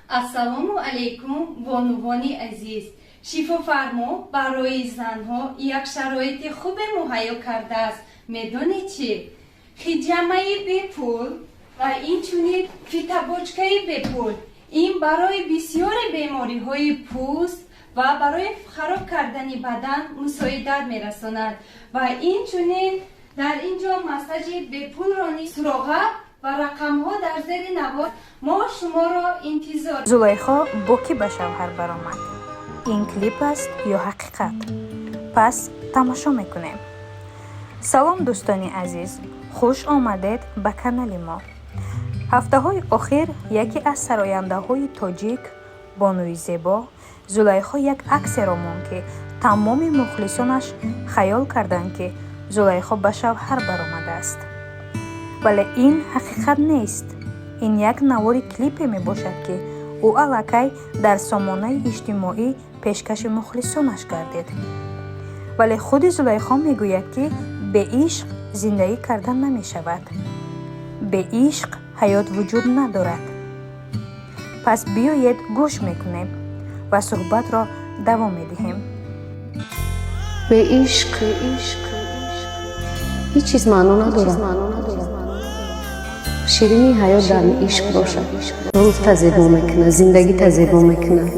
ассалому алайкум бонувони азиз. Шифофармо барои занҳо як шароити хубе муҳайё кардааст. Медонед чӣ? хиҷамаи бепул ва инчунин фитабочкаи бепул. ин барои бисёри бемориҳои пӯст ва барои хароб кардани бадан мусоидат мерасонад. Ва инчунин дар инҷо массажи бепулро низ суроға ва рақамҳо дар зери навод. мо шуморо интизор. зулайхо бо кӣ ба шавҳар баромад? ин клип аст ё ҳақиқат? пас тамошо мекунем. салом дӯстони азиз, хуш омадед ба канали мо. ҳафтаҳои охир яке аз сарояндаҳои тоҷик бонуи зебо зулайхо як аксеро монд ки тамоми мухлисонаш хаёл карданд ки зулайхо ба шавҳар баромадааст. вале ин ҳақиқат нест. ин як навори клипе мебошад ки ӯ аллакай дар сомонаи иҷтимоӣ пешкаши мухлисонаш гардид. вале худи зулайхо мегӯяд ки бе ишқ зиндагӣ кардан намешавад. бе ишқ ҳаёт вуҷуд надорад. пас биёед гӯш мекунем ва суҳбатро давом медиҳем. бе ишқ ҳеҷ чиз маъно надорад. ширини ҳаёт дар ишқ бошад. рӯзта зебо мекунад, зиндагита зебо мекунад.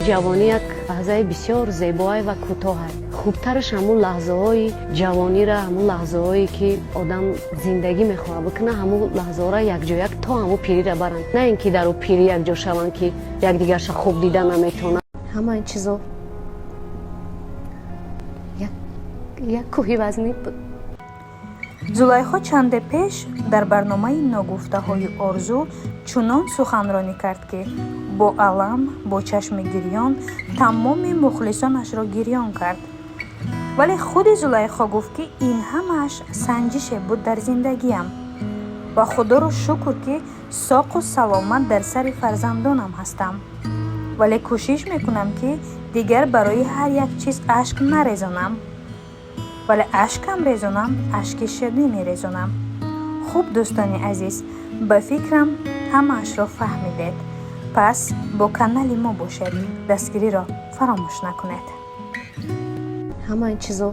ҷавонӣ як лаҳзаи бисёр зебоае ва кӯтоҳе. хубтараш ҳамун лаҳзаҳои ҷавонира, ҳамун лаҳзаҳое ки одам зиндагӣ мехоҳад бикунад, ҳамун лаҳзаҳоро якҷояк то ҳамун пирира баранд. на ин ки дару пирӣ якҷо шаванд ки якдигарша хуб дида наметавонанд. ҳама ин чизо як кӯҳи вазнӣ буд. зулайхо чанде пеш дар барномаи ногуфтаҳои орзу чунон суханронӣ кард ки бо алам, бо чашми гирён тамоми мухлисонашро гирён кард. вале худи зулайхо гуфт ки ин ҳамааш санҷише буд дар зиндагиам ва худоро шукр ки соқу саломат дар сари фарзандонам ҳастам. вале кӯшиш мекунам ки дигар барои ҳар як чиз ашк нарезонам. вале ашкам резонам, ашки ширнӣ мерезонам. хуб дӯстони азиз, ба фикрам ҳамаашро фаҳмидед. пас бо канали мо бошед, дастгириро фаромӯш накунед. ҳама ин чизо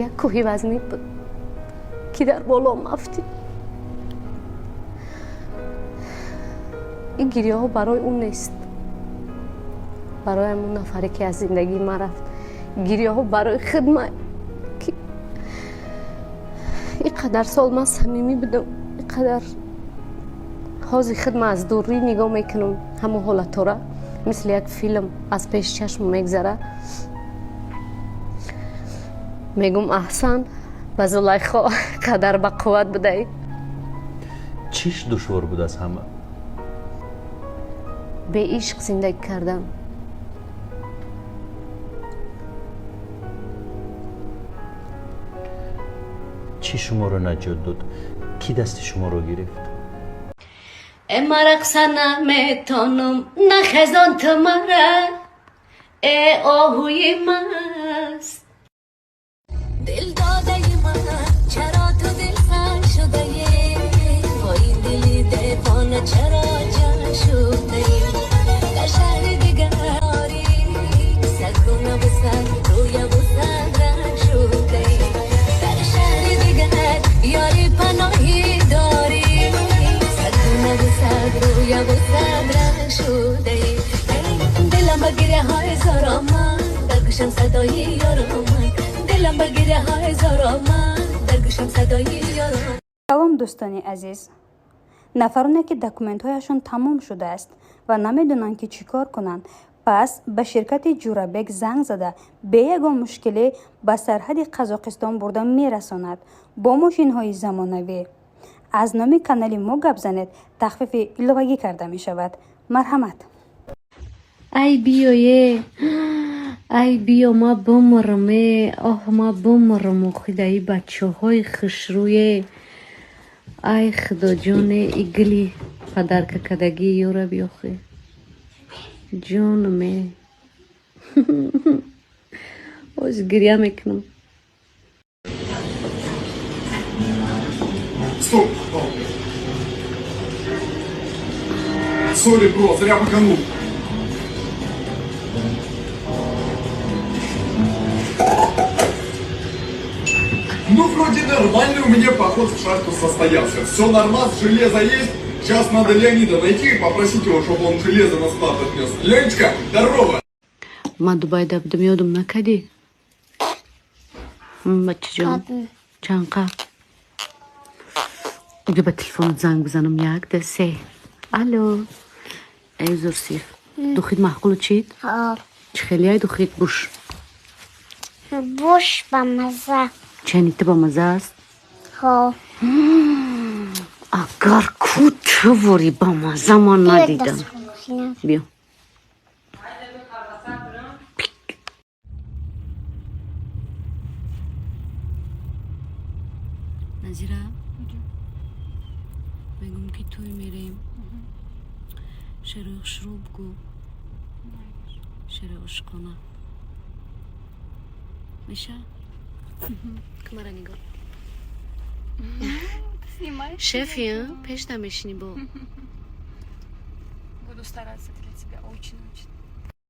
як кӯҳи вазнӣ буд ки дар боло мафти. ин гирьёҳо барои ӯ нест, барои ҳамун нафаре ки аз зиндагии ман рафт. гирьёҳо барои хидмат ки ин қадар сол ман самимӣ будам, ин қадар ҳози хидмат аз дурӣ нигоҳ мекунам ҳамун ҳолатора, мисли як филм аз пеши чашм мегзара. мегӯм аҳсан ба зулайхо қадар бақувват будаӣ. чиш душвор буд аз ҳама? бе ишқ зиндагӣ кардан. чӣ шуморо наҷот дод? кӣ дасти шуморо гирифт? من رقصن نمیتونم نخزان تو مرا ای آهوی مست. دل داده من چرا تو دل خان شده وای دلی دیوانه چرا جان شده در شهر دیگری سگونه و سگ روی و سگ رنگ شده در شهر دیگر یاری پناهی داری دلم بگیره های زارا من در گوشم صدای یارو من. دلم بگیره های زارا من در گوشم صدای یارو من. салом дӯстони азиз, нафароне ки документҳояшон тамом шудааст ва намедонанд ки чӣ кор кунанд, пас ба ширкати ҷурабек занг зада бе ягон мушкиле ба сарҳади қазоқистон бурда мерасонад бо мошинҳои замонавӣ. аз номи канали мо гап занед, тахфифи иловагӣ карда мешавад. марҳамат. ай биёе, ай биё, ма бумрме, оҳ ма бумрму худаи бачаҳои хушрӯе. ай худоҷоне игили падаркакадаги ёра биёхе ҷонме. باز گریه میکنم. Стоп! Сори, бро, зря быканул. Ну, вроде нормальный у меня поход в шахту состоялся. Все нормально, железо есть. Сейчас надо Леонида найти и попросить его, чтобы он железо на склад отнес. Ленечка, здорово! ما دبی دم یادم نکردی؟ بچه جان چند قبل دیگه به تلفن زنگ بزنم یک ده سه. الو ای زرسیف دوخید محقول چید؟ ها چه خیلی های دوخید بوش بوش با مزه چنیته با مزه است؟ ها اگر کو تو وری با مزه ما ندیدم. بیا نظیره میگم که توی میریم شرق شروع بگو شرق عشقانه میشه؟ کمره نگاه шефи, пеш там мешни бо. Буду стараться для тебя очень-очень.